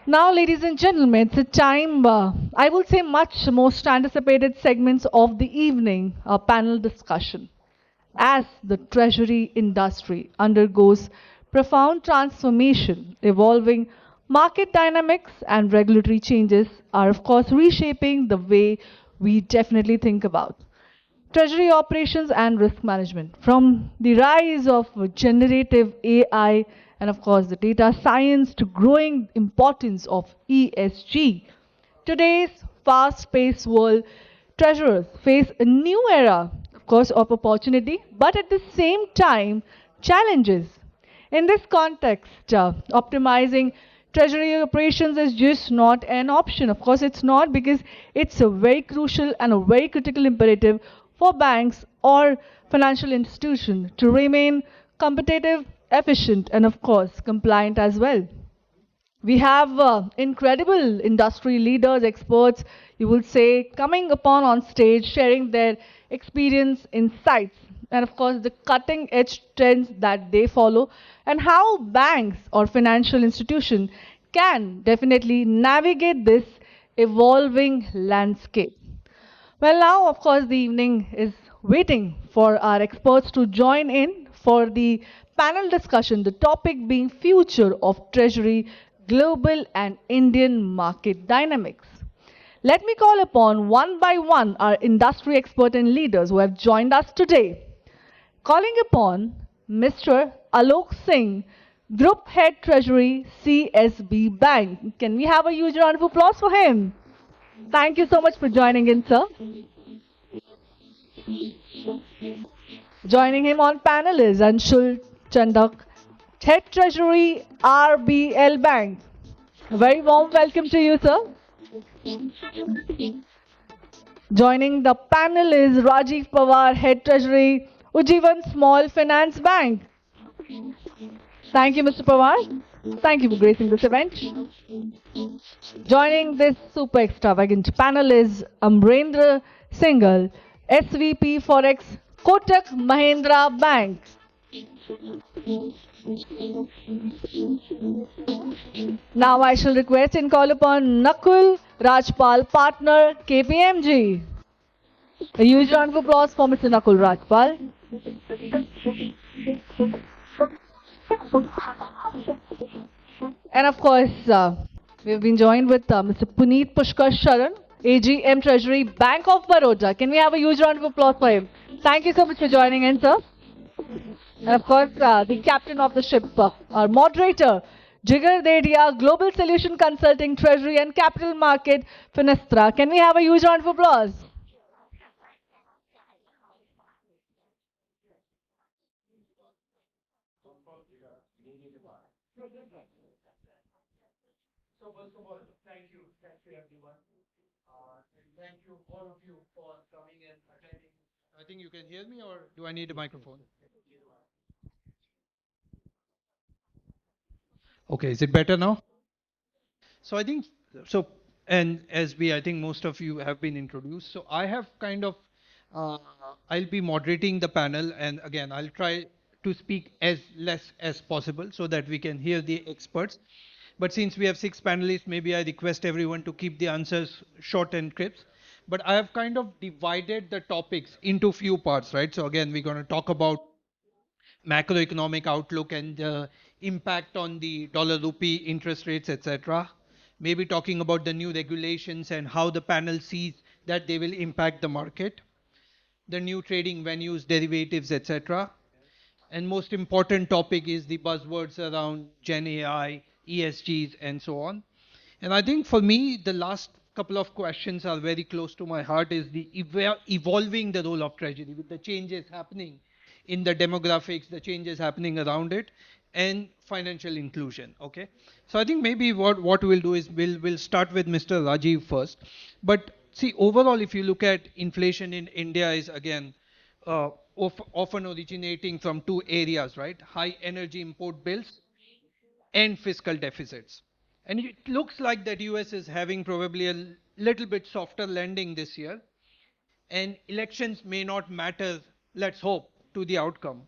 Now, ladies and gentlemen, it's a time, I will say, much most anticipated segments of the evening, a panel discussion. As the treasury industry undergoes profound transformation, evolving market dynamics and regulatory changes are, of course, reshaping the way we definitely think about treasury operations and risk management. From the rise of generative AI and, of course, the data science to growing importance of ESG, today's fast-paced world, treasurers face a new era, of course, of opportunity, but at the same time, challenges. In this context, optimizing treasury operations is just not an option. Of course, it's not, because it's a very crucial and a very critical imperative for banks or financial institutions to remain competitive, efficient, and, of course, compliant as well. We have incredible industry leaders, experts, you will say, coming upon on stage, sharing their experience, insights, and, of course, the cutting edge trends that they follow, and how banks or financial institutions can definitely navigate this evolving landscape. Well, now, of course, the evening is waiting for our experts to join in for the panel discussion, the topic being future of treasury, global and Indian market dynamics. Let me call upon one by one our industry expert and leaders who have joined us today. Calling upon Mr. Alok Singh, Group Head Treasury, CSB Bank. Can we have a huge round of applause for him? Thank you so much for joining in, sir. Joining him on panel is Anshul, Chandak, Head Treasury, RBL Bank. A very warm welcome to you, sir. Joining the panel is Rajeev Pawar, Head Treasury, Ujjivan Small Finance Bank. Thank you, Mr. Pawar. Thank you for gracing this event. Joining this super extravagant panel is Amrender Singhal, SVP Forex, Kotak Mahindra Bank. Now I shall request and call upon Nakul, Rajpal, partner, KPMG. A huge round of applause for Mr. Nakul Rajpal. And, of course, we've been joined with Mr. Punit Pushkar Sharan, AGM Treasury, Bank of Baroda. Can we have a huge round of applause for him? Thank you so much for joining in, sir. And, of course, the captain of the ship, our moderator, Jigar, Dedhia, Global Solution Consulting, Treasury and Capital Market, Finastra. Can we have a huge round of applause? So first of all, thank you everyone, and thank you all of you for coming and attending. I think you can hear me, or do I need a microphone? Okay, is it better now? So I think so, and as we, I think most of you have been introduced. So I have kind of, uh, I'll be moderating the panel, and again, I'll try to speak as less as possible so that we can hear the experts. But since we have six panelists, maybe I request everyone to keep the answers short and crisp. But I have kind of divided the topics into few parts, right? So again, we're going to talk about macroeconomic outlook and impact on the dollar rupee interest rates, etc. Maybe talking about the new regulations and how the panel sees that they will impact the market, the new trading venues, derivatives, etc. And most important topic is the buzzwords around Gen AI, ESGs, and so on. And I think for me, the last couple of questions are very close to my heart is the evolving the role of treasury with the changes happening in the demographics, the changes happening around it, and financial inclusion. Okay. So I think maybe what we'll do is we'll start with Mr. Rajiv first. But see, overall, if you look at inflation in India is again often originating from two areas, right? High energy import bills and fiscal deficits. And it looks like that US is having probably a little bit softer landing this year, and elections may not matter, let's hope, to the outcome.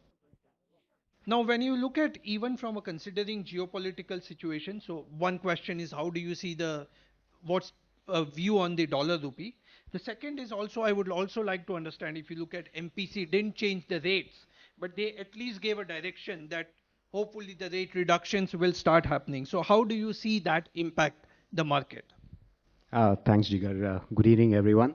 Now, when you look at even from a considering geopolitical situation, so one question is how do you see what's a view on the dollar rupee? The second is also I would also like to understand if you look at MPC didn't change the rates, but they at least gave a direction that hopefully the rate reductions will start happening. So how do you see that impact the market? Thanks, Jigar. Good evening, everyone.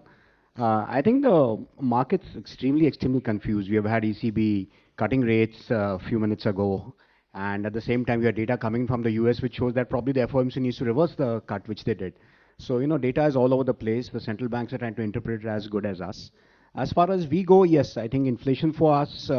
I think the market's extremely confused. We have had ECB cutting rates a few minutes ago, and at the same time, we have data coming from the US which shows that probably the FOMC needs to reverse the cut which they did. So, data is all over the place. The central banks are trying to interpret it as good as us. As far as we go, yes, I think inflation for us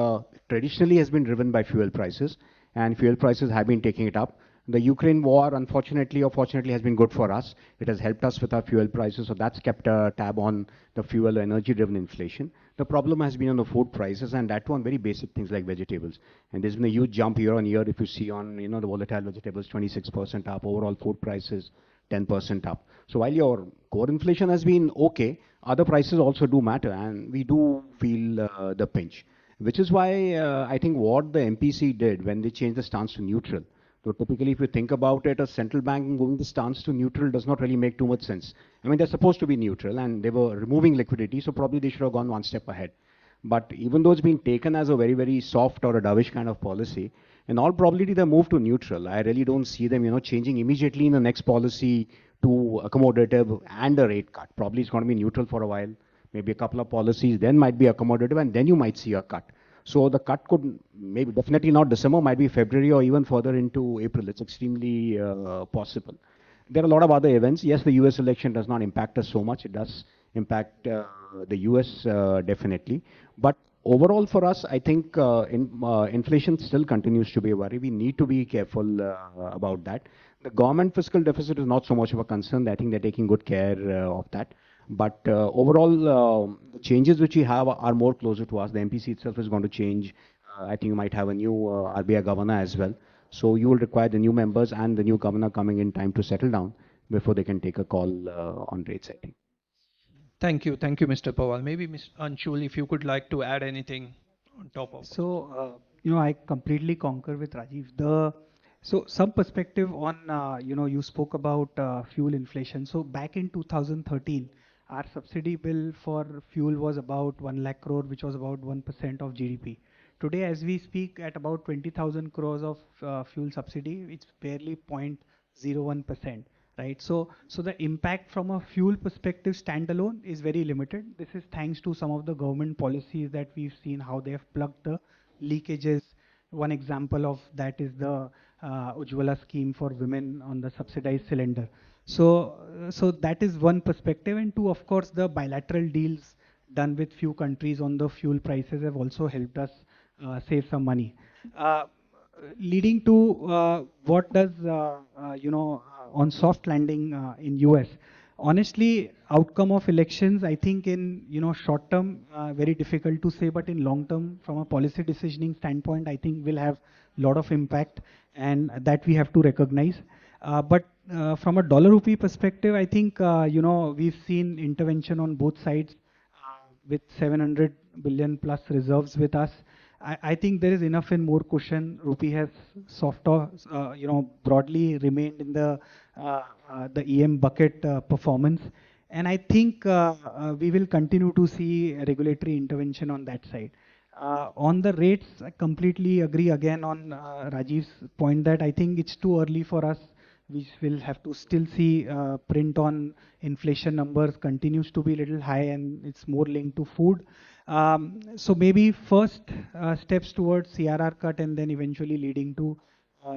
traditionally has been driven by fuel prices, and fuel prices have been taking it up. The Ukraine war, unfortunately or fortunately, has been good for us. It has helped us with our fuel prices, so that's kept a tab on the fuel energy-driven inflation. The problem has been on the food prices, and that one very basic things like vegetables. And there's been a huge jump year on year. If you see on the volatile vegetables, 26% up, overall food prices 10% up. So while your core inflation has been okay, other prices also do matter, and we do feel the pinch. Which is why I think what the MPC did when they changed the stance to neutral. So typically, if you think about it, a central bank moving the stance to neutral does not really make too much sense. I mean, they're supposed to be neutral, and they were removing liquidity, so probably they should have gone one step ahead. But even though it's been taken as a very soft or a dovish kind of policy, in all probability they move to neutral. I really don't see them, changing immediately in the next policy to accommodative and a rate cut. Probably it's going to be neutral for a while, maybe a couple of policies, then might be accommodative, and then you might see a cut. So the cut could maybe definitely not December, might be February or even further into April. It's extremely possible. There are a lot of other events. Yes, the US election does not impact us so much. It does impact the US definitely. But overall for us, I think inflation still continues to be a worry. We need to be careful about that. The government fiscal deficit is not so much of a concern. I think they're taking good care of that. But overall, the changes which we have are more closer to us. The MPC itself is going to change. I think you might have a new RBI governor as well. So you will require the new members and the new governor coming in time to settle down before they can take a call on rates, I think. Thank you, Mr. Pawar. Maybe Ms. Anshul, if you could like to add anything on top of. So, I completely concur with Rajeev. So some perspective on, you spoke about fuel inflation. So back in 2013, our subsidy bill for fuel was about 1 lakh crore, which was about 1% of GDP. Today, as we speak, at about 20,000 crores of fuel subsidy, it's barely 0.01%. Right, so the impact from a fuel perspective standalone is very limited. This is thanks to some of the government policies that we've seen how they have plugged the leakages. One example of that is the Ujjivan scheme for women on the subsidized cylinder. So that is one perspective, and two, of course, the bilateral deals done with few countries on the fuel prices have also helped us save some money. Leading to what does on soft landing in US. Honestly, outcome of elections, I think in short term, very difficult to say, but in long term, from a policy decisioning standpoint, I think will have a lot of impact, and that we have to recognize. But from a dollar rupee perspective, I think we've seen intervention on both sides with 700 billion plus reserves with us. I think there is enough and more cushion. Rupee has broadly remained in the EM bucket performance, and I think we will continue to see regulatory intervention on that side. On the rates, I completely agree again on Rajeev's point that I think it's too early for us. We will have to still see print on inflation numbers continues to be a little high, and it's more linked to food. So maybe first steps towards CRR cut and then eventually leading to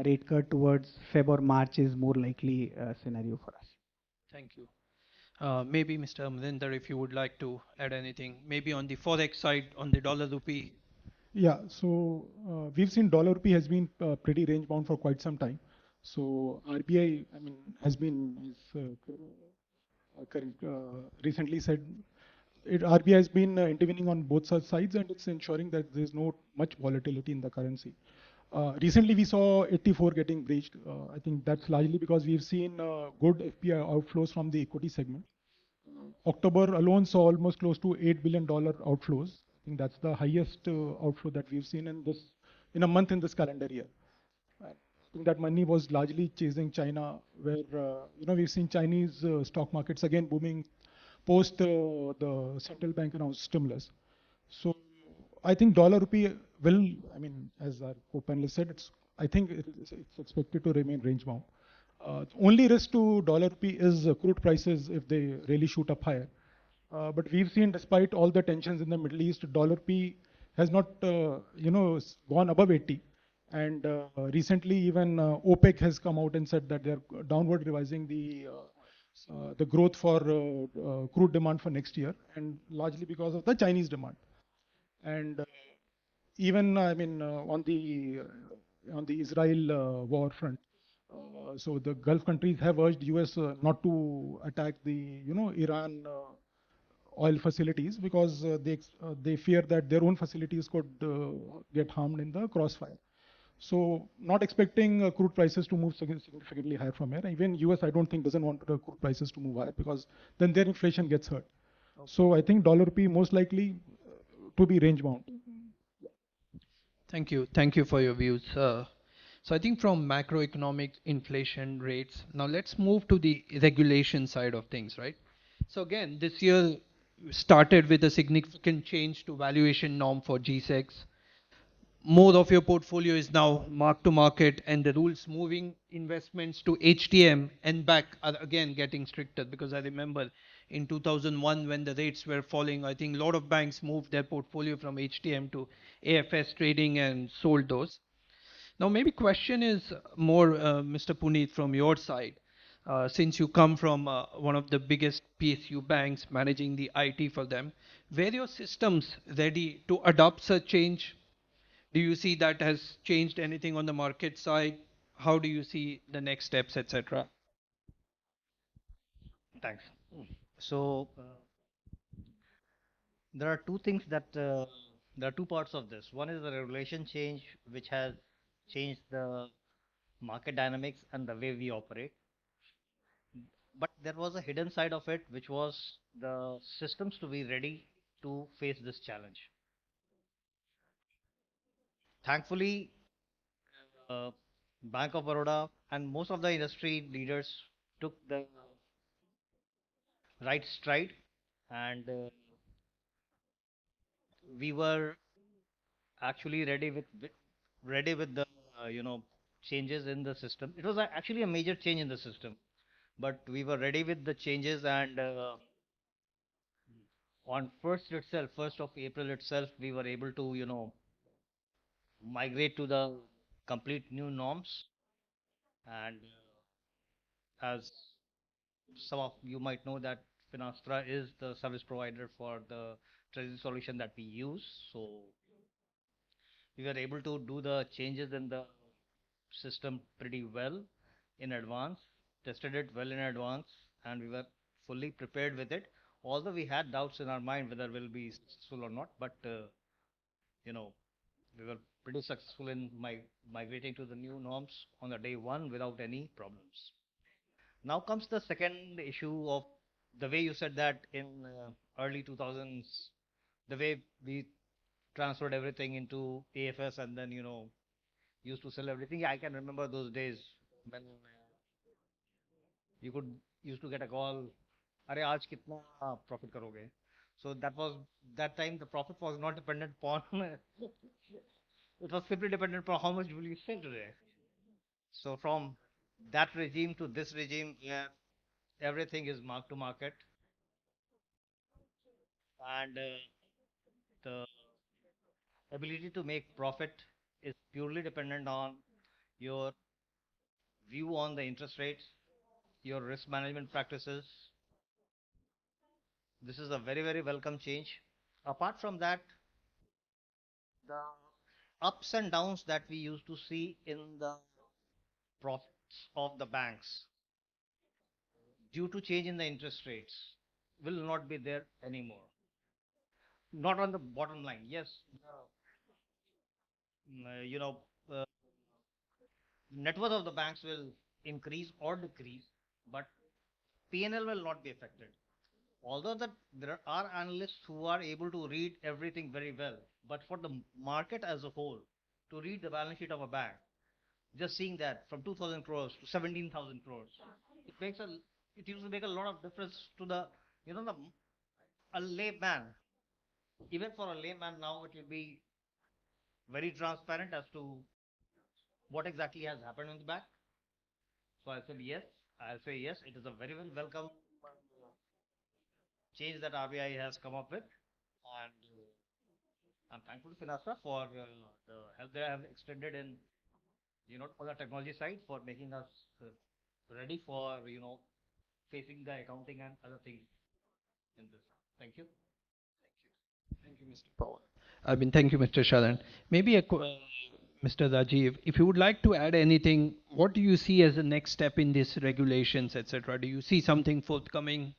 rate cut towards Feb or March is more likely scenario for us. Thank you. Maybe Mr. Amrender, if you would like to add anything, maybe on the Forex side, on the dollar rupee. Yeah, so we've seen dollar rupee has been pretty range bound for quite some time. So RBI, has been recently said RBI has been intervening on both sides, and it's ensuring that there's no much volatility in the currency. Recently, we saw 84 getting breached. I think that's largely because we've seen good FPI outflows from the equity segment. October alone saw almost close to $8 billion outflows. I think that's the highest outflow that we've seen in this in a month in this calendar year. I think that money was largely chasing China, where we've seen Chinese stock markets again booming post the central bank announced stimulus. So I think dollar rupee will, I mean, as our co-panelist said, I think it's expected to remain range bound. Only risk to dollar rupee is crude prices if they really shoot up higher. But we've seen, despite all the tensions in the Middle East, dollar P has not, gone above 80. And recently, even OPEC has come out and said that they're downward revising the growth for crude demand for next year, and largely because of the Chinese demand. And even, I mean, on the Israel war front, so the Gulf countries have urged US not to attack the, Iran oil facilities, because they fear that their own facilities could get harmed in the crossfire. So not expecting crude prices to move significantly higher from here. Even US, I don't think, doesn't want crude prices to move higher, because then their inflation gets hurt. Okay. So I think dollar rupee most likely to be range bound. Thank you. Thank you for your views. So I think from macroeconomic inflation rates, now let's move to the regulation side of things, right? So again, this year started with a significant change to valuation norm for G-Secs. More of your portfolio is now mark to market, and the rules moving investments to HTM and back are again getting stricter, because I remember in 2001 when the rates were falling, I think a lot of banks moved their portfolio from HTM to AFS trading and sold those. Now, maybe question is more, Mr. Punit, from your side, since you come from one of the biggest PSU banks managing the IT for them, were your systems ready to adopt such change? Do you see that has changed anything on the market side? How do you see the next steps, etc.? Thanks. So there are two things that there are two parts of this. One is the regulation change, which has changed the market dynamics and the way we operate. But there was a hidden side of it, which was the systems to be ready to face this challenge. Thankfully, uh, Bank of Baroda and most of the industry leaders took the right stride, and we were actually ready with the changes in the system. It was actually a major change in the system, but we were ready with the changes, and on first of April itself, we were able to migrate to the complete new norms. And as some of you might know, that Finastra is the service provider for the treasury solution that we use. So we were able to do the changes in the system pretty well in advance, tested it well in advance, and we were fully prepared with it. Although we had doubts in our mind whether we'll be successful or not, but you know, we were pretty successful in migrating to the new norms on the day one without any problems. Now comes the second issue of the way you said that in early 2000s, the way we transferred everything into AFS and then used to sell everything. Yeah, I can remember those days when you could used to get a call, "Arey, aaj kitna profit karoge?" So that time the profit was not dependent upon it was simply dependent upon how much will you sell today. So from that regime to this regime, where everything is mark to market, and the ability to make profit is purely dependent on your view on the interest rates, your risk management practices. This is a very, very welcome change. Apart from that, the ups and downs that we used to see in the profits of the banks due to change in the interest rates will not be there anymore. Not on the bottom line. Yes, the net worth of the banks will increase or decrease, but P&L will not be affected. Although that there are analysts who are able to read everything very well, but for the market as a whole to read the balance sheet of a bank, just seeing that from 2,000 crores to 17,000 crores, it makes it used to make a lot of difference to the, a layman. Even for a layman now, it will be very transparent as to what exactly has happened in the bank. So I said yes. I'll say yes. It is a very welcome change that RBI has come up with, and I'm thankful to Finastra for the help they have extended in, on the technology side for making us ready for, facing the accounting and other things in this. Thank you. Thank you, Mr. Pawar. Thank you, Mr. Sharan. Maybe Mr. Rajeev, if you would like to add anything, what do you see as the next step in these regulations, etc.? Do you see something forthcoming?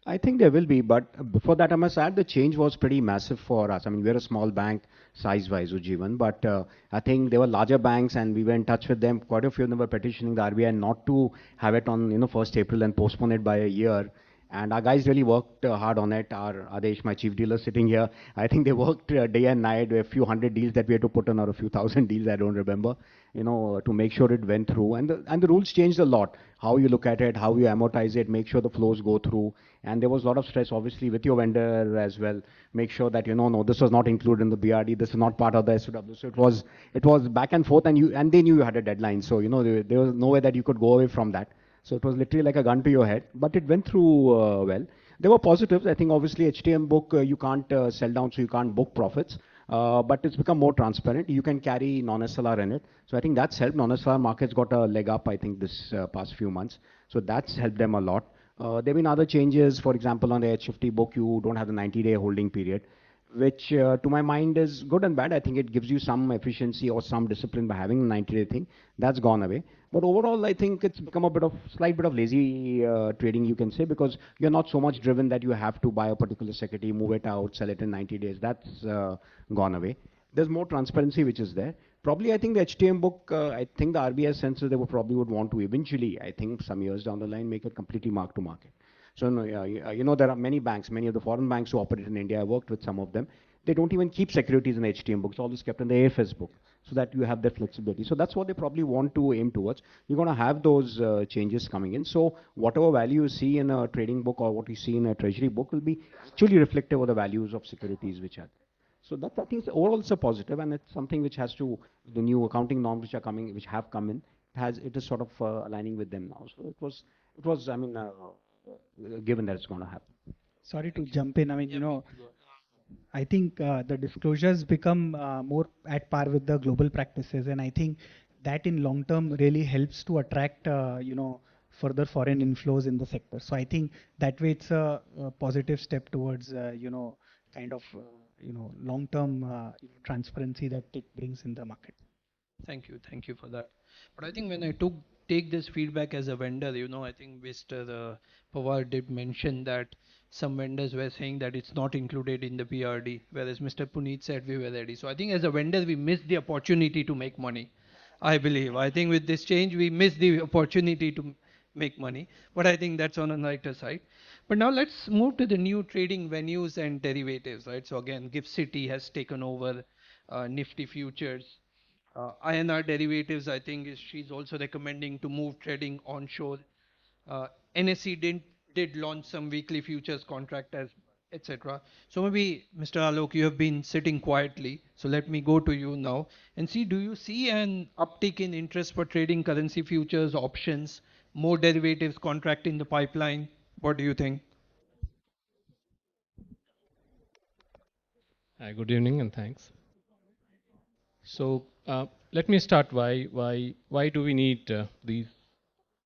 I think there will be, but before that, I must add the change was pretty massive for us. I mean, we're a small bank size-wise, Ujjivan, but I think there were larger banks, and we were in touch with them. Quite a few of them were petitioning the RBI not to have it on 1st April and postpone it by a year. And our guys really worked hard on it. Our Adesh, my chief dealer, sitting here, I think they worked day and night. A few hundred deals that we had to put on, or a few thousand deals, I don't remember, to make sure it went through. And the rules changed a lot. How you look at it, how you amortize it, make sure the flows go through. And there was a lot of stress, obviously, with your vendor as well. Make sure that no, this was not included in the BRD. This is not part of the SOW. So it was back and forth, and they knew you had a deadline. So there was no way that you could go away from that. So it was literally like a gun to your head, but it went through well. There were positives. I think obviously HTM book, you can't sell down, so you can't book profits. But it's become more transparent. You can carry non-SLR in it. So I think that's helped. Non-SLR markets got a leg up, I think, this past few months. So that's helped them a lot. There have been other changes. For example, on the H50 book, you don't have the 90-day holding period, which to my mind is good and bad. I think it gives you some efficiency or some discipline by having a 90-day thing. That's gone away. But overall, I think it's become a slight bit of lazy trading, you can say, because you're not so much driven that you have to buy a particular security, move it out, sell it in 90 days. That's gone away. There's more transparency, which is there. Probably, I think the HTM book, I think the RBI senses they probably would want to eventually, I think some years down the line, make it completely mark to market. So, there are many banks, many of the foreign banks who operate in India. I worked with some of them. They don't even keep securities in HTM books. All this kept in the AFS book, so that you have that flexibility. So that's what they probably want to aim towards. You're going to have those changes coming in. So whatever value you see in a trading book or what you see in a treasury book will be actually reflective of the values of securities which are. So that I think is overall it's a positive, and it's something which has to, the new accounting norms which are coming, which have come in, it is sort of aligning with them now. So it was, I mean, given that it's going to happen. Sorry to jump in. I mean, I think the disclosures become more at par with the global practices, and I think that in long term really helps to attract, further foreign inflows in the sector. So I think that way it's a positive step towards, kind of, long term transparency that it brings in the market. Thank you for that. But I think when I take this feedback as a vendor, I think Mr. Pawar did mention that some vendors were saying that it's not included in the BRD, whereas Mr. Punit said we were ready. So I think as a vendor, we missed the opportunity to make money. I believe. I think with this change, we missed the opportunity to make money. But I think that's on a lighter side. But now let's move to the new trading venues and derivatives, right? So again, GIFT City has taken over Nifty Futures. INR derivatives, I think she's also recommending to move trading onshore. NSE did launch some weekly futures contract as etc. So maybe Mr. Alok, you have been sitting quietly. So let me go to you now and see, do you see an uptick in interest for trading currency futures, options, more derivatives contract in the pipeline? What do you think? Hi, good evening and thanks. So let me start. Why do we need these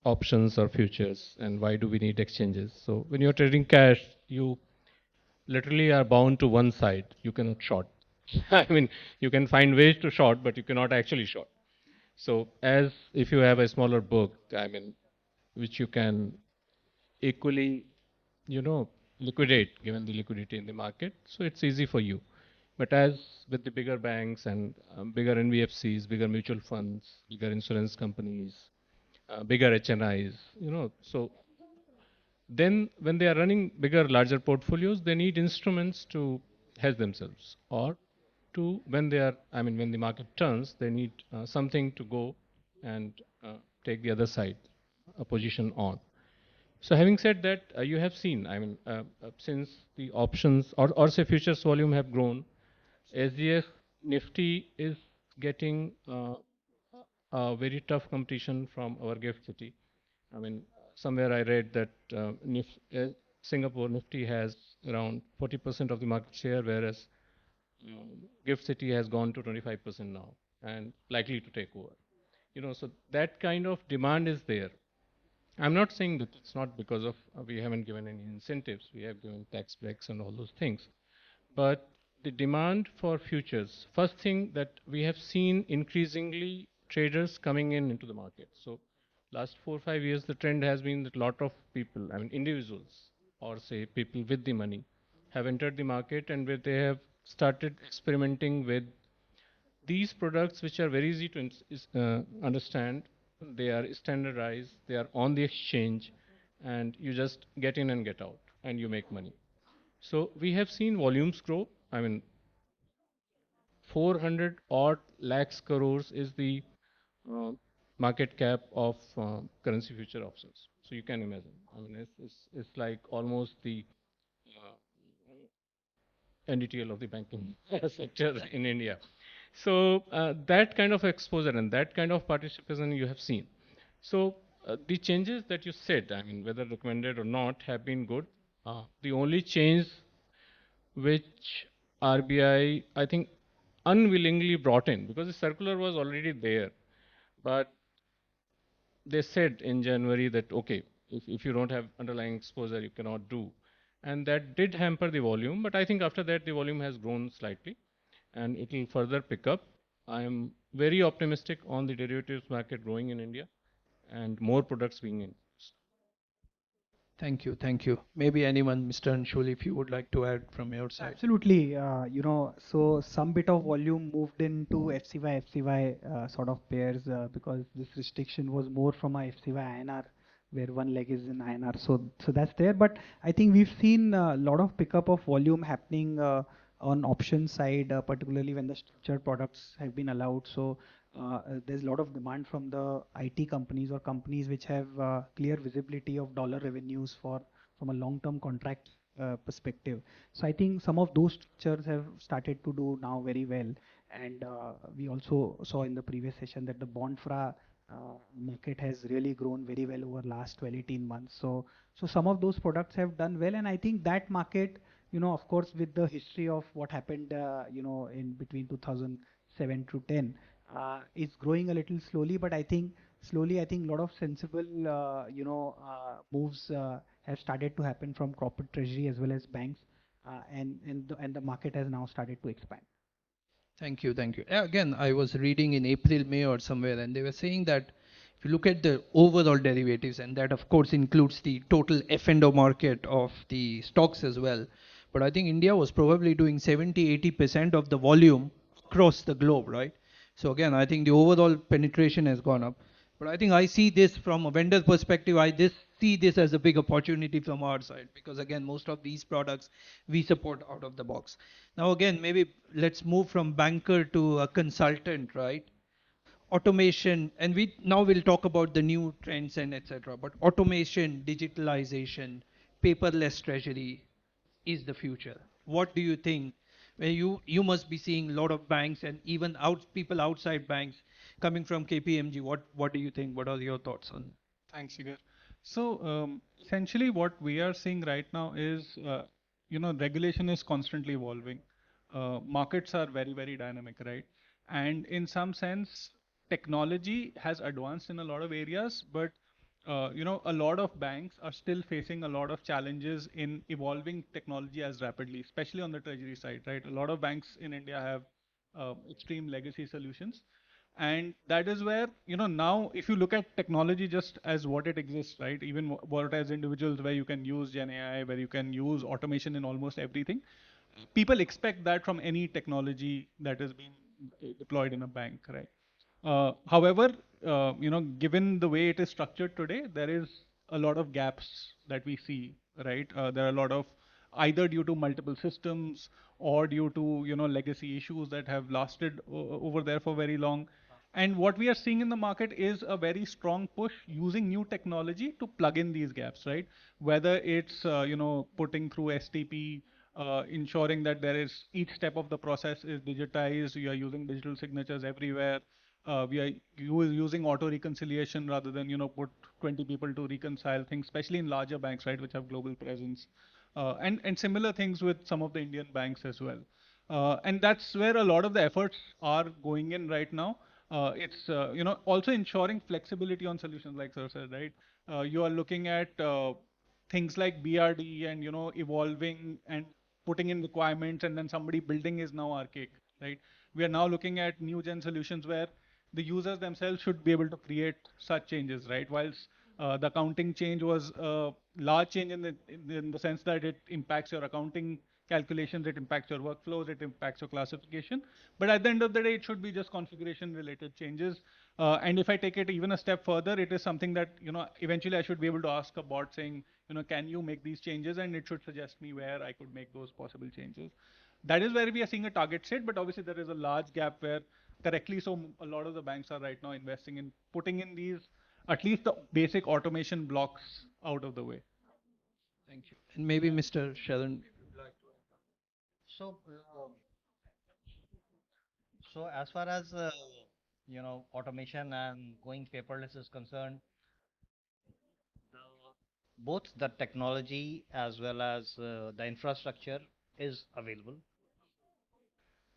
options or futures, and why do we need exchanges? So when you're trading cash, you literally are bound to one side. You cannot short. I mean, you can find ways to short, but you cannot actually short. So as if you have a smaller book, I mean, which you can equally, liquidate given the liquidity in the market. So it's easy for you. But as with the bigger banks and bigger NBFCs, bigger mutual funds, bigger insurance companies, bigger HNIs, so then when they are running bigger, larger portfolios, they need instruments to hedge themselves, or to when they are, I mean, when the market turns, they need something to go and take the other side, a position on. So having said that, you have seen, I mean, since the options or say futures volume have grown, SGF Nifty is getting a very tough competition from our gift city. I mean, somewhere I read that Singapore Nifty has around 40% of the market share, whereas gift city has gone to 25% now and likely to take over. You know, so that kind of demand is there. I'm not saying that it's not because of we haven't given any incentives. We have given tax breaks and all those things. But the demand for futures, first thing that we have seen increasingly traders coming into the market. So last 4 or 5 years, the trend has been that a lot of people, I mean individuals or say people with the money have entered the market and where they have started experimenting with these products which are very easy to understand. They are standardized, they are on the exchange, and you just get in and get out and you make money. So we have seen volumes grow. I mean, 400 odd lakhs crores is the uh, market cap of currency future options. So you can imagine. I mean, it's like almost the NDTL of the banking sector in India. So that kind of exposure and that kind of participation you have seen. So the changes that you said, I mean, whether recommended or not, have been good. The only change which RBI, I think, unwillingly brought in, because the circular was already there, but they said in January that, okay, if you don't have underlying exposure, you cannot do. And that did hamper the volume, but I think after that the volume has grown slightly and it will further pick up. I am very optimistic on the derivatives market growing in India and more products being in. Thank you, thank you. Maybe anyone, Mr. Anshul, if you would like to add from your side. Absolutely. So some bit of volume moved into FCY sort of pairs because this restriction was more from a FCY INR, where one leg is in INR. So that's there. But I think we've seen a lot of pickup of volume happening on option side, particularly when the structured products have been allowed. So there's a lot of demand from the IT companies or companies which have clear visibility of dollar revenues from a long-term contract perspective. So I think some of those structures have started to do now very well. And we also saw in the previous session that the bond fra market has really grown very well over last 12, 18 months. So some of those products have done well. And I think that market, of course, with the history of what happened, in between 2007 to 10, is growing a little slowly. But I think slowly, I think a lot of sensible, moves have started to happen from corporate treasury as well as banks, and the market has now started to expand. Thank you, thank you. Again, I was reading in April, May or somewhere, and they were saying that if you look at the overall derivatives, and that of course includes the total F&O market of the stocks as well, but I think India was probably doing 70-80% of the volume across the globe, right? So again, I think the overall penetration has gone up. But I think I see this from a vendor perspective. See this as a big opportunity from our side because again, most of these products we support out of the box. Now again, maybe let's move from banker to a consultant, right? Automation, and we now we'll talk about the new trends and etc. But automation, digitalization, paperless treasury is the future. What do you think? Where you must be seeing a lot of banks and even people outside banks coming from KPMG. What do you think? What are your thoughts on? Thanks, Jigar. So essentially, what we are seeing right now is, regulation is constantly evolving. Markets are very, very dynamic, right? And in some sense, technology has advanced in a lot of areas, but a lot of banks are still facing a lot of challenges in evolving technology as rapidly, especially on the treasury side, right? A lot of banks in India have extreme legacy solutions. And that is where, now if you look at technology just as what it exists, right? Even what as individuals where you can use Gen AI, where you can use automation in almost everything. People expect that from any technology that is being deployed in a bank, right? However, given the way it is structured today, there is a lot of gaps that we see, right? There are a lot of either due to multiple systems or due to, legacy issues that have lasted over there for very long. And what we are seeing in the market is a very strong push using new technology to plug in these gaps, right? Whether it's, putting through STP, ensuring that there is each step of the process is digitized. We are using digital signatures everywhere. We are using auto reconciliation rather than, put 20 people to reconcile things, especially in larger banks, right, which have global presence. And similar things with some of the Indian banks as well. And that's where a lot of the efforts are going in right now. It's also ensuring flexibility on solutions, like sir said, right? You are looking at things like BRD and evolving and putting in requirements, and then somebody building is now archaic, right? We are now looking at new gen solutions where the users themselves should be able to create such changes, right? Whilst the accounting change was a large change in the sense that it impacts your accounting calculations, it impacts your workflows, it impacts your classification. But at the end of the day, it should be just configuration related changes. And if I take it even a step further, it is something that, eventually I should be able to ask a bot saying, can you make these changes? And it should suggest me where I could make those possible changes. That is where we are seeing a target set, but obviously there is a large gap where correctly so a lot of the banks are right now investing in putting in these, at least the basic automation blocks out of the way. Thank you. And maybe Mr. Sharan. So, so as far as automation and going paperless is concerned, both the technology as well as the infrastructure is available.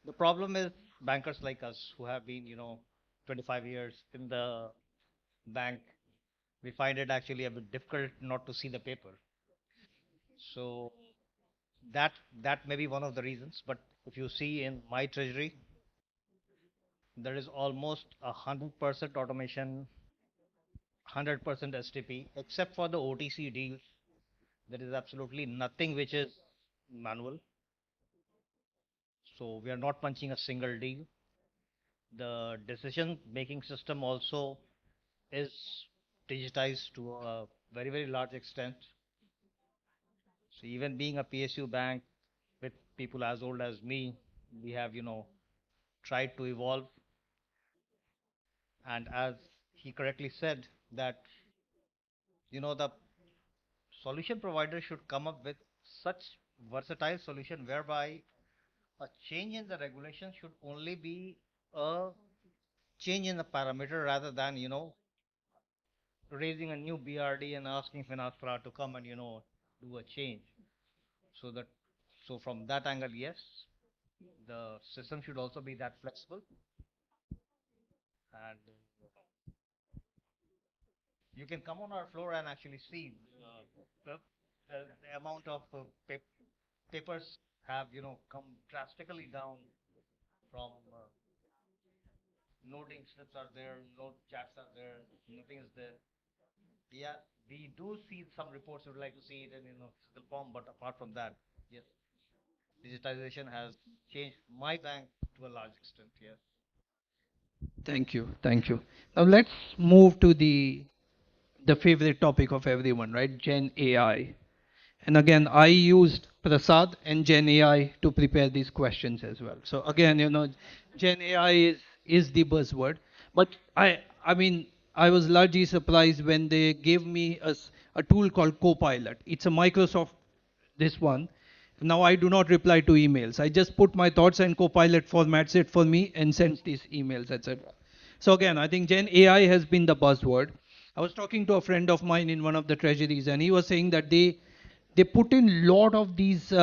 The problem is bankers like us who have been, 25 years in the bank, we find it actually a bit difficult not to see the paper. So that may be one of the reasons. But if you see in my treasury, there is almost 100% automation, 100% STP, except for the OTC deals. There is absolutely nothing which is manual. So we are not punching a single deal. The decision making system also is digitized to a very, very large extent. So even being a PSU bank with people as old as me, we have, tried to evolve. And as he correctly said, that, the solution provider should come up with such versatile solution whereby a change in the regulation should only be a change in the parameter rather than, raising a new BRD and asking Finastra to come and, do a change. So that, so from that angle, yes, the system should also be that flexible. And you can come on our floor and actually see the amount of papers have, come drastically down from no ding slips are there, no chats are there, nothing is there. Yeah, we do see some reports. We would like to see it in physical form, but apart from that, yes, digitization has changed my bank to a large extent. Yes. Thank you. Thank you. Now let's move to the favorite topic of everyone, right? Gen AI. And again, I used Prasad and Gen AI to prepare these questions as well. So again, Gen AI is the buzzword. But I mean, I was largely surprised when they gave me a tool called Copilot. It's a Microsoft, this one. Now I do not reply to emails. I just put my thoughts and Copilot formats it for me and sends these emails, etc. So again, I think Gen AI has been the buzzword. I was talking to a friend of mine in one of the treasuries, and he was saying that they put in lot of these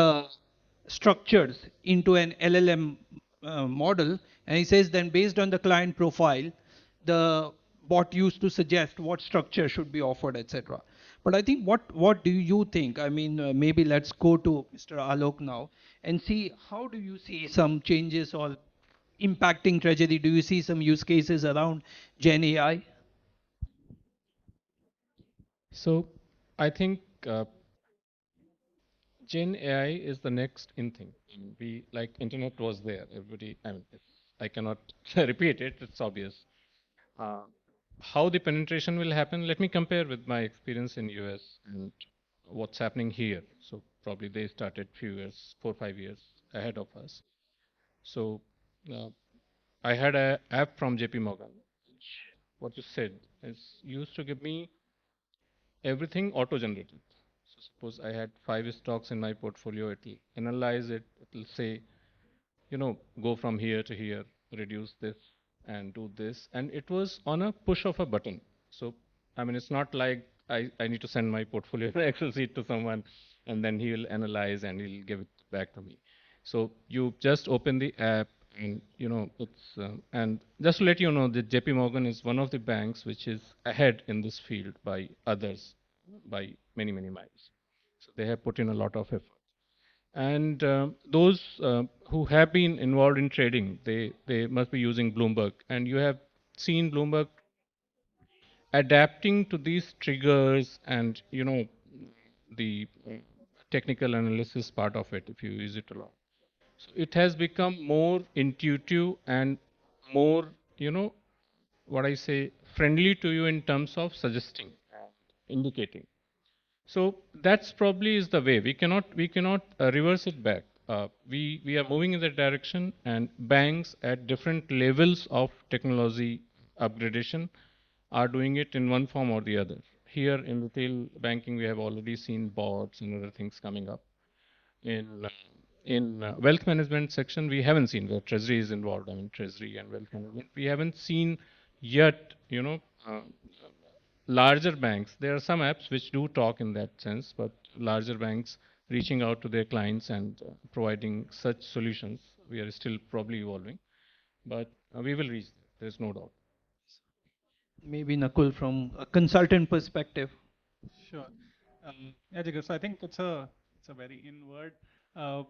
structures into an LLM model, and he says then based on the client profile, the bot used to suggest what structure should be offered, etc. But I think what do you think? I mean, maybe let's go to Mr. Alok now and see how do you see some changes or impacting treasury? Do you see some use cases around Gen AI? So I think Gen AI is the next in thing. We like internet was there. Everybody, I mean, I cannot repeat it. It's obvious. How the penetration will happen? Let me compare with my experience in US and what what's happening here. So probably they started few years, 4 or 5 years ahead of us. So uh, I had a app from JP Morgan, which what you said is used to give me everything auto-generated. So suppose I had 5 stocks in my portfolio, it will analyze it, it will say, go from here to here, reduce this and do this. And it was on a push of a button. So, I mean, it's not like I need to send my portfolio Excel sheet to someone and then he will analyze and he'll give it back to me. So you just open the app and, and just to let you know that JP Morgan is one of the banks which is ahead in this field by others by many, many miles. So they have put in a lot of effort. And those who have been involved in trading, they must be using Bloomberg. And you have seen Bloomberg adapting to these triggers and, the technical analysis part of it, if you use it a lot. So it has become more intuitive and more, what I say, friendly to you in terms of suggesting, indicating. So that's probably is the way. We cannot reverse it back. We are moving in that direction, and banks at different levels of technology upgradation are doing it in one form or the other. Here in retail banking, we have already seen bots and other things coming up. In wealth management section, we haven't seen where Treasury is involved. I mean, Treasury and wealth management. We haven't seen yet, larger banks, there are some apps which do talk in that sense, but larger banks reaching out to their clients and providing such solutions, we are still probably evolving, but we will reach there. There's no doubt. Maybe Nakul from a consultant perspective. Sure. Yeah, Jigar, so I think it's a very inward.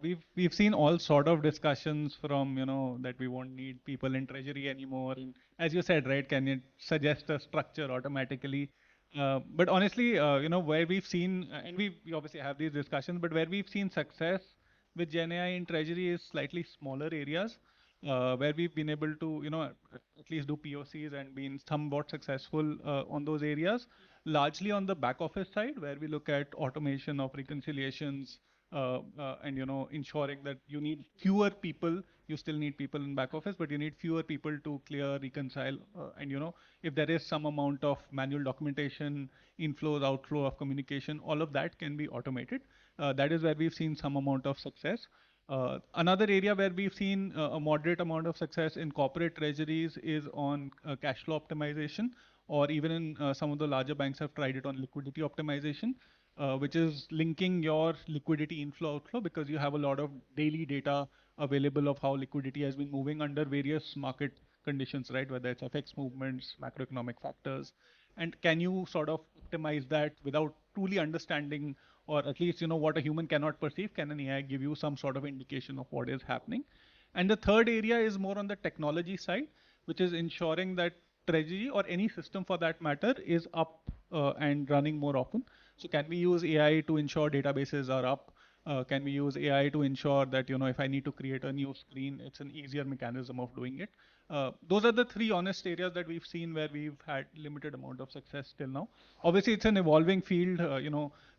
We've seen all sort of discussions from that we won't need people in treasury anymore. And as you said, right, can it suggest a structure automatically? But honestly, where we've seen, and we obviously have these discussions, but where we've seen success with Gen AI in treasury is slightly smaller areas, where we've been able to, at least do POCs and been somewhat successful on those areas. Largely on the back office side, where we look at automation of reconciliations, and ensuring that you need fewer people. You still need people in back office, but you need fewer people to clear, reconcile, and if there is some amount of manual documentation, inflows, outflow of communication, all of that can be automated. That is where we've seen some amount of success. Another area where we've seen a moderate amount of success in corporate treasuries is on cash flow optimization, or even in some of the larger banks have tried it on liquidity optimization, which is linking your liquidity inflow outflow, because you have a lot of daily data available of how liquidity has been moving under various market conditions, right? Whether it's FX movements, macroeconomic factors, and can you sort of optimize that without truly understanding, or at least what a human cannot perceive? Can an AI give you some sort of indication of what is happening? And the third area is more on the technology side, which is ensuring that treasury or any system for that matter is up and running more often. So can we use AI to ensure databases are up? Can we use AI to ensure that if I need to create a new screen, it's an easier mechanism of doing it? Those are the three honest areas that we've seen where we've had limited amount of success till now. Obviously, it's an evolving field.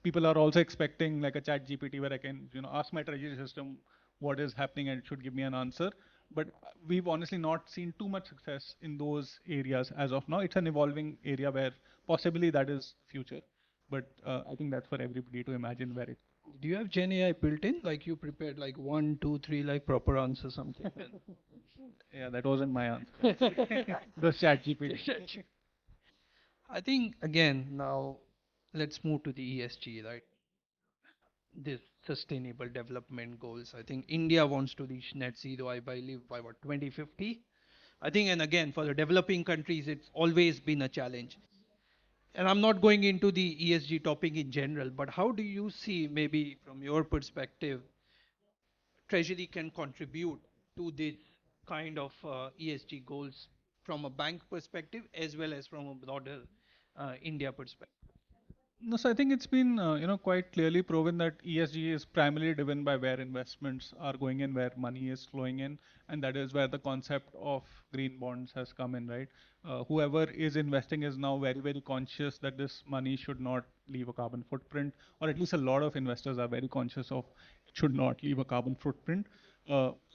People are also expecting like a chat GPT where I can ask my treasury system what is happening and it should give me an answer. But we've honestly not seen too much success in those areas as of now. It's an evolving area where possibly that is future. But I think that's for everybody to imagine where it. Do you have Gen AI built in? Like you prepared like 1, 2, 3 like proper answer something? Yeah, that wasn't my answer. The chat GPT. I think again now let's move to the ESG, right? This sustainable development goals. I think India wants to reach net zero, I believe, by what 2050. I think, and again for the developing countries, it's always been a challenge. And I'm not going into the ESG topic in general, but how do you see, maybe from your perspective, Treasury can contribute to this kind of ESG goals from a bank perspective as well as from a broader India perspective? No, so I think it's been quite clearly proven that ESG is primarily driven by where investments are going in, where money is flowing in, and that is where the concept of green bonds has come in, right? whoever is investing is now very, very conscious that this money should not leave a carbon footprint, or at least a lot of investors are very conscious of it should not leave a carbon footprint.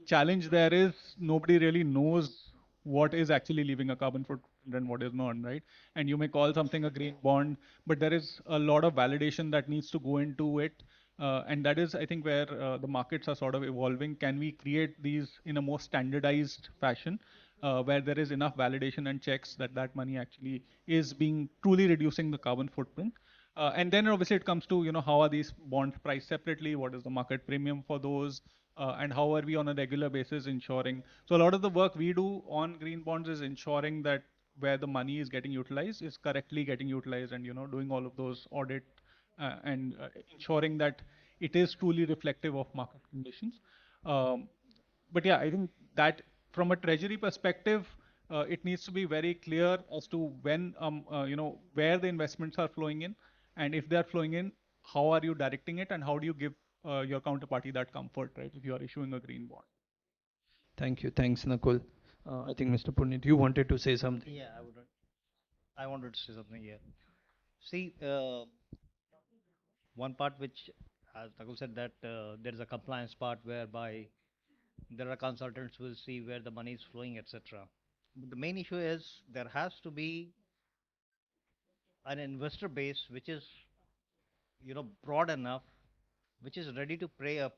Challenge there is nobody really knows what is actually leaving a carbon footprint and what is not, right? And you may call something a green bond, but there is a lot of validation that needs to go into it. And that is, I think, where the markets are sort of evolving. Can we create these in a more standardized fashion, where there is enough validation and checks that that money actually is being truly reducing the carbon footprint? And then obviously it comes to, how are these bonds priced separately? What is the market premium for those? And how are we on a regular basis ensuring? So a lot of the work we do on green bonds is ensuring that where the money is getting utilized is correctly getting utilized, and doing all of those audit and ensuring that it is truly reflective of market conditions. But yeah, I think that from a treasury perspective, it needs to be very clear as to when, where the investments are flowing in, and if they are flowing in, how are you directing it, and how do you give your counterparty that comfort, right? If you are issuing a green bond. Thank you. Thanks, Nakul. I think Mr. Punit, you wanted to say something. Yeah, I wanted to say something here. See, one part which, as Nakul said, that there is a compliance part whereby there are consultants who will see where the money is flowing, etc. But the main issue is there has to be an investor base which is, broad enough, which is ready to pay a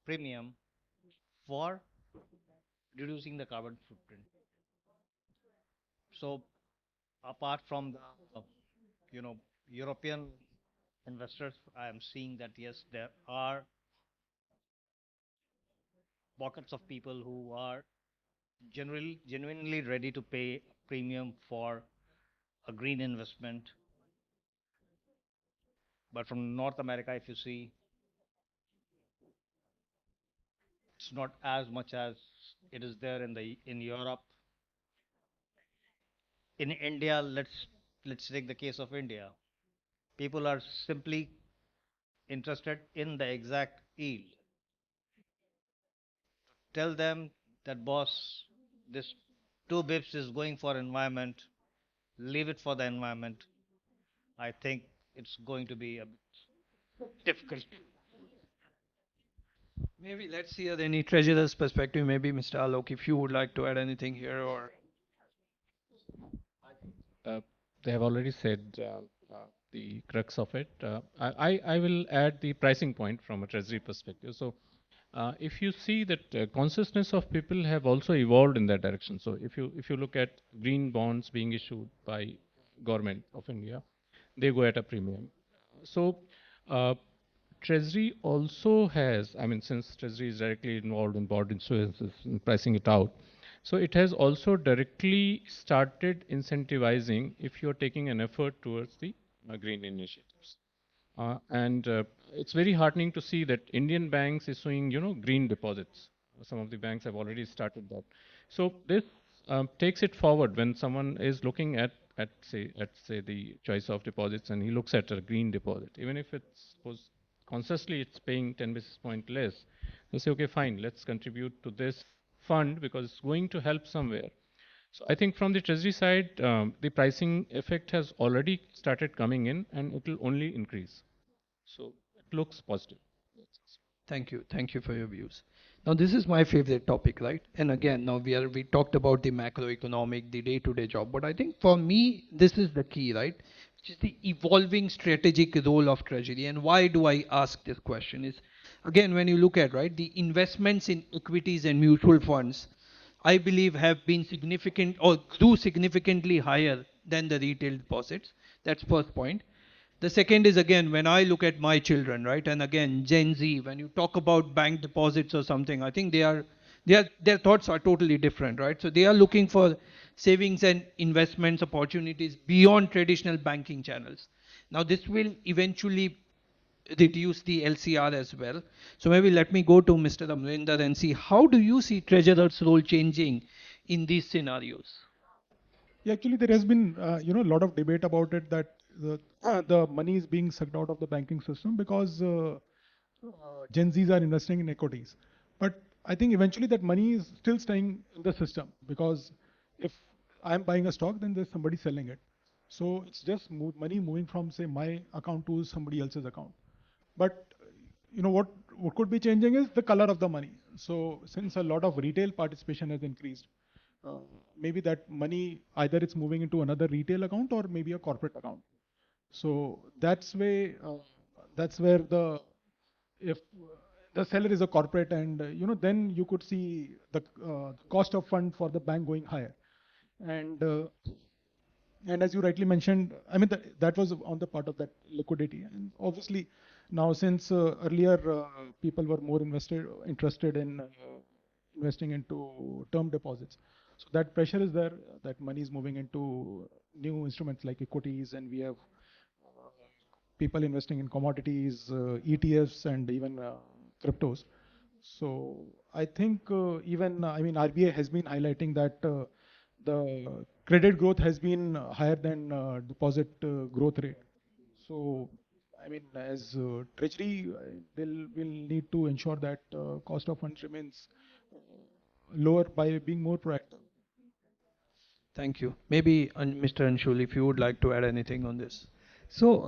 premium for reducing the carbon footprint. So apart from the, European investors, I am seeing that yes, there are pockets of people who are generally genuinely ready to pay premium for a green investment. But from North America, if you see, it's not as much as it is there in Europe. In India, let's take the case of India. People are simply interested in the exact yield. Tell them that boss, this 2 bips is going for environment, leave it for the environment. I think it's going to be a bit difficult. Maybe let's hear any treasurer's perspective. Maybe Mr. Alok, if you would like to add anything here, or Uh, they have already said the crux of it. I will add the pricing point from a treasury perspective. So if you see that consciousness of people have also evolved in that direction. So if you look at green bonds being issued by government of India, they go at a premium. So uh, Treasury also has, I mean, since Treasury is directly involved in bond issuances and pricing it out, so it has also directly started incentivizing if you're taking an effort towards the green initiatives. And it's very heartening to see that Indian banks issuing, green deposits. Some of the banks have already started that. So this takes it forward when someone is looking at say the choice of deposits, and he looks at a green deposit, even if it's suppose consciously it's paying 10 basis point less. They say, okay, fine, let's contribute to this fund because it's going to help somewhere. So I think from the treasury side, the pricing effect has already started coming in, and it will only increase. So it looks positive. thank you. Thank you for your views. Now, this is my favorite topic, right? And again, now we talked about the macroeconomic, the day-to-day job, but I think for me, this is the key, right? Which is the evolving strategic role of Treasury. And why do I ask this question? Is again, when you look at right, the investments in equities and mutual funds, I believe have been significant or grew significantly higher than the retail deposits. That's first point. The second is again, when I look at my children, right, and again, Gen Z, when you talk about bank deposits or something, I think their thoughts are totally different, right? So they are looking for savings and investments opportunities beyond traditional banking channels. Now, this will eventually reduce the LCR as well. So maybe let me go to Mr. Amrender and see how do you see treasurer's role changing in these scenarios? Yeah, actually, there has been a lot of debate about it that the money is being sucked out of the banking system because Gen Zs are investing in equities. But I think eventually that money is still staying in the system because if I'm buying a stock, then there's somebody selling it. So it's just money moving from, say, my account to somebody else's account. But what could be changing is the color of the money. So since a lot of retail participation has increased, maybe that money either it's moving into another retail account or maybe a corporate account. So that's where if the seller is a corporate, and then you could see the cost of fund for the bank going higher. And and as you rightly mentioned, I mean, that was on the part of that liquidity. And obviously, now since earlier people were more interested in investing into term deposits, so that pressure is there. That money is moving into new instruments like equities, and we have people investing in commodities, ETFs, and even cryptos. So I think I mean, RBI has been highlighting that the credit growth has been higher than deposit growth rate. So I mean, as Treasury, will need to ensure that cost of funds remains lower by being more proactive. Thank you. Maybe Mr. Anshul, if you would like to add anything on this. So,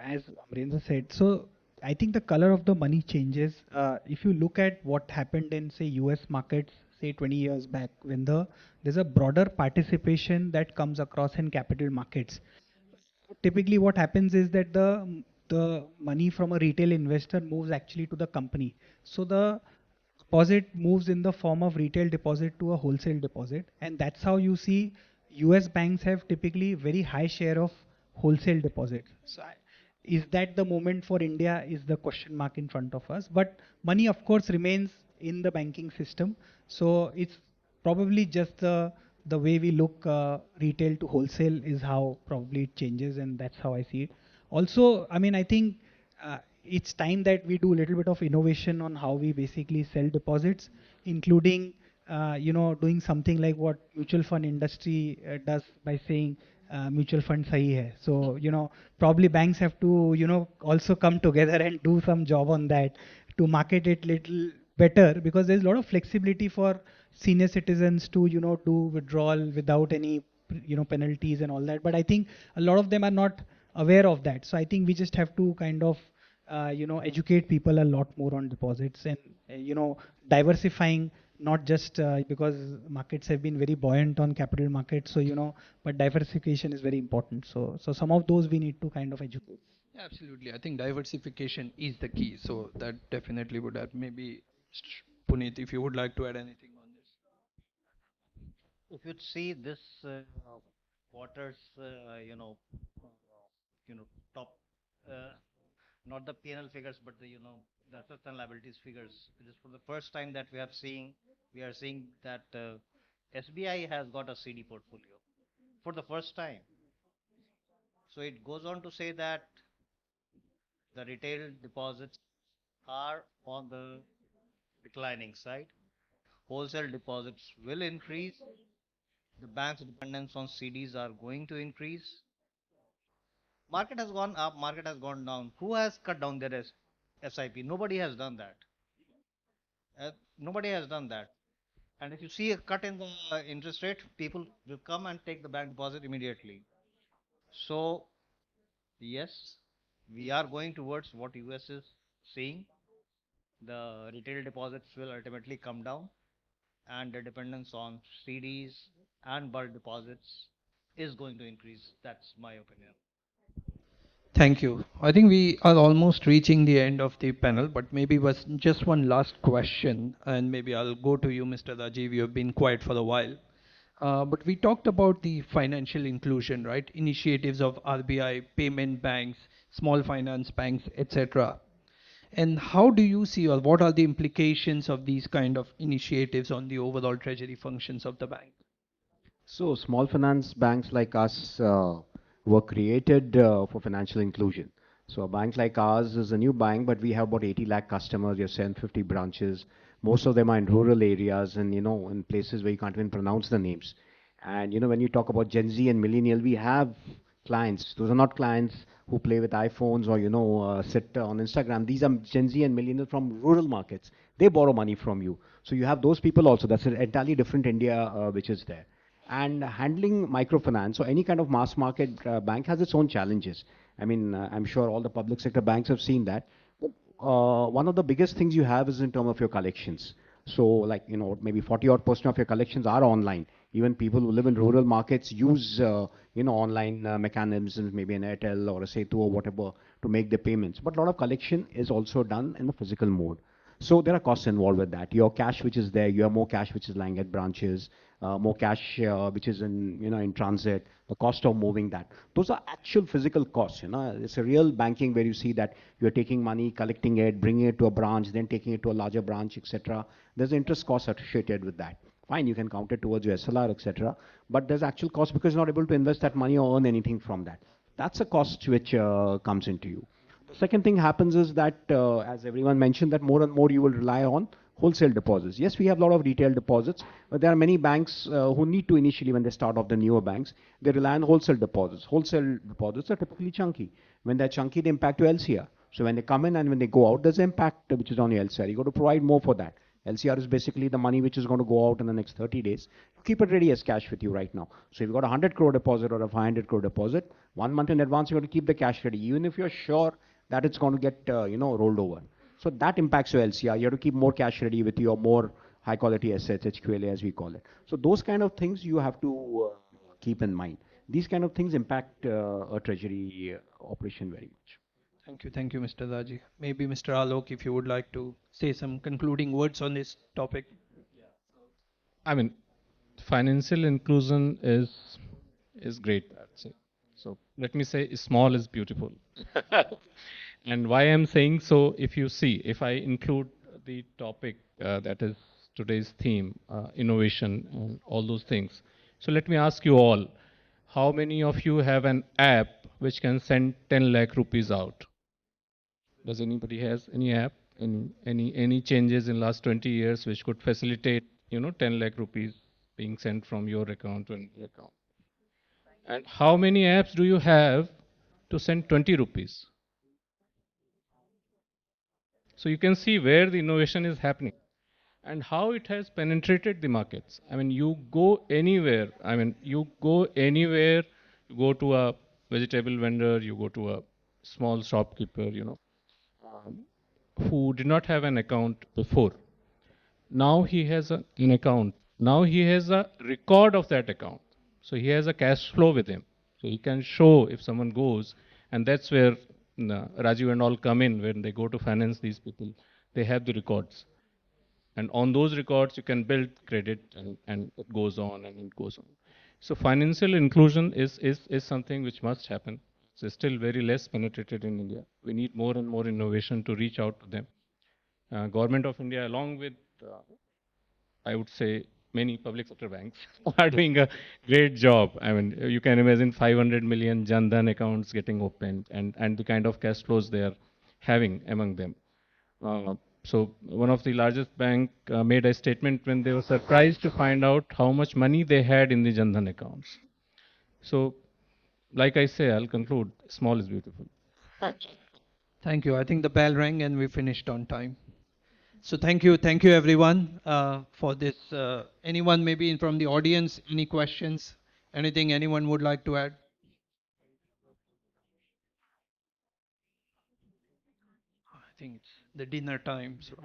as Amrender said, so I think the color of the money changes. If you look at what happened in, say, US markets, say 20 years back, when there's a broader participation that comes across in capital markets. Typically, what happens is that the money from a retail investor moves actually to the company. So the deposit moves in the form of retail deposit to a wholesale deposit, and that's how you see US banks have typically very high share of wholesale deposit. So is that the moment for India is the question mark in front of us. But money of course remains in the banking system. So it's probably just the way we look retail to wholesale is how probably it changes, and that's how I see it. Also, I mean, I think it's time that we do a little bit of innovation on how we basically sell deposits, including doing something like what mutual fund industry does by saying mutual fund sahi hai. So probably banks have to also come together and do some job on that to market it little better, because there's a lot of flexibility for senior citizens to do withdrawal without any penalties and all that. But I think a lot of them are not aware of that. So I think we just have to kind of educate people a lot more on deposits, and diversifying, not just because markets have been very buoyant on capital markets. So but diversification is very important. So some of those we need to kind of educate. Yeah, absolutely. I think diversification is the key. So that definitely would have maybe Punit, if you would like to add anything on this. If you see this quarter's, uh, top, uh, not the P&L figures, but the assets and liabilities figures. It is for the first time that we are seeing that SBI has got a CD portfolio for the first time. So it goes on to say that the retail deposits are on the declining side. Wholesale deposits will increase. The bank's dependence on CDs are going to increase. Market has gone up, market has gone down. Who has cut down their SIP? Nobody has done that. Nobody has done that. And if you see a cut in the interest rate, people will come and take the bank deposit immediately. So, yes, we are going towards what US is seeing. The retail deposits will ultimately come down, and the dependence on CDs and bulk deposits is going to increase. That's my opinion. Thank you. I think we are almost reaching the end of the panel, but maybe was just one last question, and maybe I'll go to you, Mr. Rajeev. You have been quiet for a while. But we talked about the financial inclusion, right? Initiatives of RBI, payment banks, small finance banks, etc. And how do you see, or what are the implications of these kind of initiatives on the overall treasury functions of the bank? So small finance banks like us were created for financial inclusion. So a bank like ours is a new bank, but we have about 80 lakh customers. We have 750 branches. Most of them are in rural areas and in places where you can't even pronounce the names. And when you talk about Gen Z and millennial, we have clients. Those are not clients who play with iPhones or sit on Instagram. These are Gen Z and millennial from rural markets. They borrow money from you. So you have those people also. That's an entirely different India which is there. And handling microfinance or any kind of mass market bank has its own challenges. I mean, I'm sure all the public sector banks have seen that. One of the biggest things you have is in terms of your collections. So like, maybe 40 odd % of your collections are online. Even people who live in rural markets use, online mechanisms, maybe an Airtel or a Setu or whatever to make the payments. But a lot of collection is also done in the physical mode. So there are costs involved with that. Your cash which is there, you have more cash which is lying at branches, more cash which is in transit, the cost of moving that. Those are actual physical costs. It's a real banking where you see that you're taking money, collecting it, bringing it to a branch, then taking it to a larger branch, etc. There's interest costs associated with that. Fine, you can count it towards your SLR, etc. But there's actual cost because you're not able to invest that money or earn anything from that. That's a cost which comes into you. The second thing happens is that, as everyone mentioned, that more and more you will rely on wholesale deposits. Yes, we have a lot of retail deposits, but there are many banks who need to initially, when they start off the newer banks, they rely on wholesale deposits. Wholesale deposits are typically chunky. When they're chunky, they impact your LCR. So when they come in and when they go out, there's impact which is on your LCR. You got to provide more for that. LCR is basically the money which is going to go out in the next 30 days. Keep it ready as cash with you right now. So if you've got a 100 crore deposit or a 500 crore deposit, 1 month in advance, you got to keep the cash ready, even if you're sure that it's going to get rolled over. So that impacts your LCR. You have to keep more cash ready with your more high quality assets, HQLA as we call it. So those kind of things you have to keep in mind. These kind of things impact a treasury operation very much. Thank you, Mr. Raji. Maybe Mr. Alok, if you would like to say some concluding words on this topic. I mean, financial inclusion is great, I'd say. So let me say small is beautiful. And why I'm saying so, if you see, if I include the topic that is today's theme, innovation and all those things. So let me ask you all, how many of you have an app which can send 10 lakh rupees out? Does anybody has any app, any changes in last 20 years which could facilitate, 10 lakh rupees being sent from your account to another account? And how many apps do you have to send 20 rupees? So you can see where the innovation is happening and how it has penetrated the markets. I mean, you go anywhere. You go to a vegetable vendor, you go to a small shopkeeper, who did not have an account before. Now he has an account. Now he has a record of that account. So he has a cash flow with him. So he can show if someone goes, and that's where Rajeev and all come in when they go to finance these people. They have the records. And on those records, you can build credit and it goes on and it goes on. So financial inclusion is something which must happen. It's still very less penetrated in India. We need more and more innovation to reach out to them. Government of India, along with, I would say, many public sector banks, are doing a great job. I mean, you can imagine 500 million Jan Dhan accounts getting opened and the kind of cash flows they are having among them. So one of the largest bank made a statement when they were surprised to find out how much money they had in the Jan Dhan accounts. So, like I say, I'll conclude, small is beautiful. Thank you. I think the bell rang and we finished on time. So thank you everyone for this. Anyone maybe from the audience, any questions, anything anyone would like to add? I think it's the dinner time, so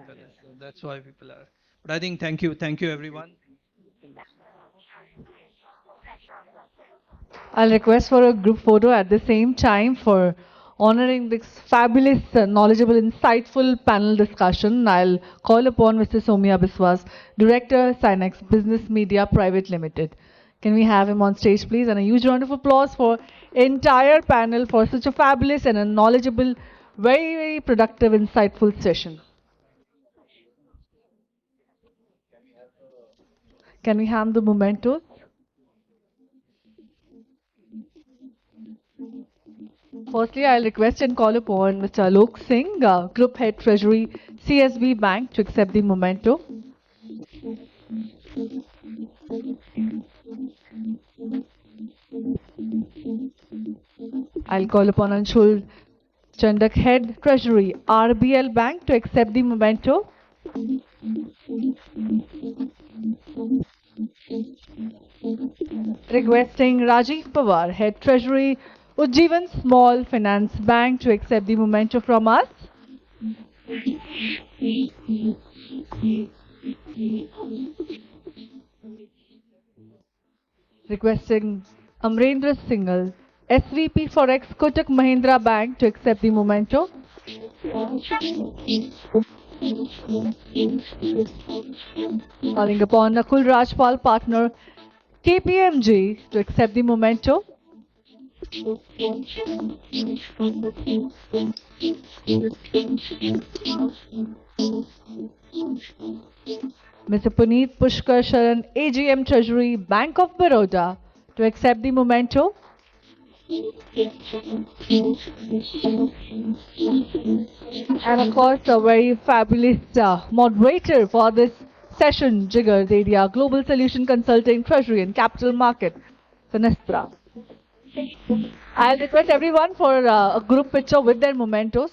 that's why people are. But I think thank you everyone. I'll request for a group photo at the same time for honoring this fabulous, knowledgeable, insightful panel discussion. I'll call upon Mr. Soumya Biswas, Director, Synex Business Media Private Limited. Can we have him on stage, please? And a huge round of applause for entire panel for such a fabulous and a knowledgeable, very, very productive, insightful session. Can we have the mementos? Firstly, I'll request and call upon Mr. Alok Singh, Group Head Treasury, CSB Bank, to accept the memento. I'll call upon Anshul, Chandak, Head Treasury, RBL Bank, to accept the memento. Requesting Rajeev Pawar, Head Treasury, Ujjivan Small Finance Bank, to accept the memento from us. Requesting Amrender Singhal, SVP Forex, Kotak Mahindra Bank, to accept the memento. Calling upon Nakul Rajpal, partner, KPMG, to accept the memento. Mr. Punit, Pushkar, Sharan, AGM Treasury, Bank of Baroda, to accept the memento. And of course, a very fabulous moderator for this session, Jigar, Dedhia, Global Solution Consulting, Treasury and Capital Market, Finastra. I'll request everyone for a group picture with their mementos.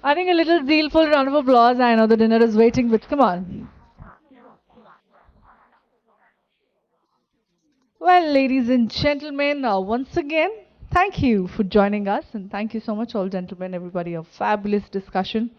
I think a little zealful round of applause. I know the dinner is waiting, but come on. Well, ladies and gentlemen, once again, thank you for joining us, and thank you so much, all gentlemen, everybody. A fabulous discussion.